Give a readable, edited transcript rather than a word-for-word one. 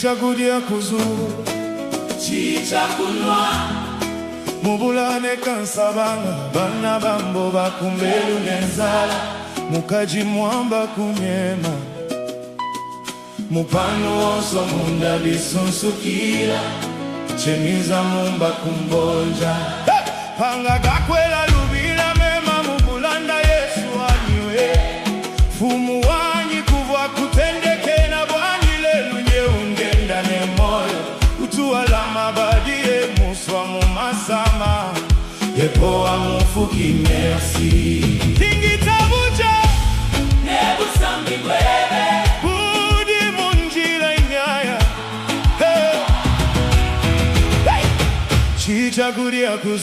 chichakulya kuzulu chichakunwa mubulane kansabanga bana bambo bakumbelu nenzala mukaji mwamba kunyema mupano oso munda bisunsukira chemiza mumba kumbonja panga gakwela lubila mema mubulanda Yesu aniwe fumu wanyi kuvwa kutendeke na bwanyi lelu nyeungenda ne moyo utuwala mabadie muswa mumasama yepoa mufuki merci tingita buja nebu sambi kwebe budi munjila inyaya hey. Chichakulya kuzulu